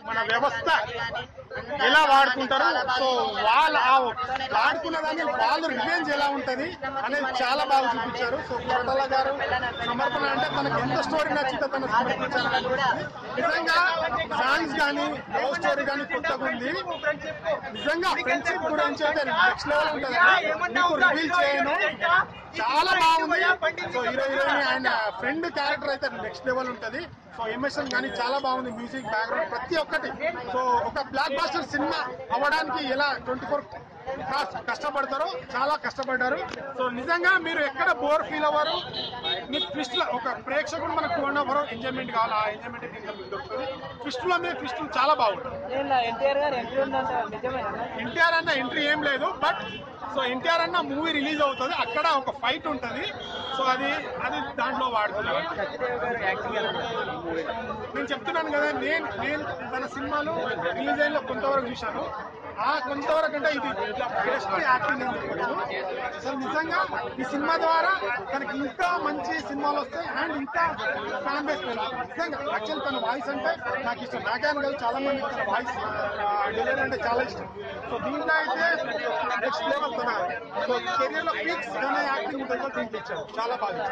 మన వ్యవస్థ ఎలా వాడుకుంటారు, సో వాళ్ళు వాడుకున్న దాన్ని వాళ్ళు రివెంజ్ ఎలా ఉంటది అనేది చాలా బాగా చూపించారు. సో కొరటాల గారు సమర్పణ అంటే తనకు ఎంత స్టోరీ నచ్చితే తను సమర్పించాలని నిజంగా సాంగ్స్ కానీ లవ్ స్టోరీ కానీ కొత్తగా ఉంది. నిజంగా ఫ్రెండ్షిప్ గురించి అయితే నెక్స్ట్ లెవెల్ ఉంటుంది, మీకు రివీల్ చేయను, చాలా బాగుంది. సో హీరోయిన్ ఆయన ఫ్రెండ్ క్యారెక్టర్ అయితే నెక్స్ట్ లెవెల్ ఉంటది. సో ఎమోషన్ కానీ చాలా బాగుంది, మ్యూజిక్ బ్యాక్గ్రౌండ్ ప్రతి ఒక్కటి. సో ఒక బ్లాక్ బాస్టర్ సినిమా అవ్వడానికి ఎలా 24 కష్టపడతారో చాలా కష్టపడ్డారు. సో నిజంగా మీరు ఎక్కడ బోర్ ఫీల్ అవ్వరు. మీరు ట్విస్ట్ ఒక ప్రేక్షకుడు మనకు 2.5 hours ఎంజాయ్మెంట్ కావాలి, ఆ ఎంజాయ్మెంట్ దొరుకుతుంది. ట్విస్టులో మీరు ట్విస్టులు చాలా బాగుంటుంది. ఎన్టీఆర్ అన్న ఎంట్రీ ఏం లేదు, బట్ సో ఎన్టీఆర్ అన్న మూవీ రిలీజ్ అవుతుంది, అక్కడ ఒక ఫైట్ ఉంటుంది. సో అది దాంట్లో వాడుతున్నారు. నేను చెప్తున్నాను కదా, నేను తన సినిమాలు రిలీజ్ అయిన కొంతవరకు చూశాను. ఆ కొంతవరకు అంటే ఇది బెస్ట్ యాక్టింగ్ అని చెప్పచ్చు. అసలు నిజంగా ఈ సినిమా ద్వారా తనకి ఇంకా మంచి సినిమాలు వస్తాయి అండ్ ఇంకా ఫ్యాన్ బేస్ పెరుగుతుంది. నిజంగా యాక్చువల్ తన వాయిస్ అంటే నాకు ఇష్టం, నాకే అని కాదు చాలా మంది తన వాయిస్ డెలివరీ అంటే చాలా ఇష్టం. సో దీంట్లో అయితే నెక్స్ట్ లెవెల్ తన సో కెరియర్ లో పీక్స్ తన యాక్టింగ్ ఉంటుంది, చాలా బాగా.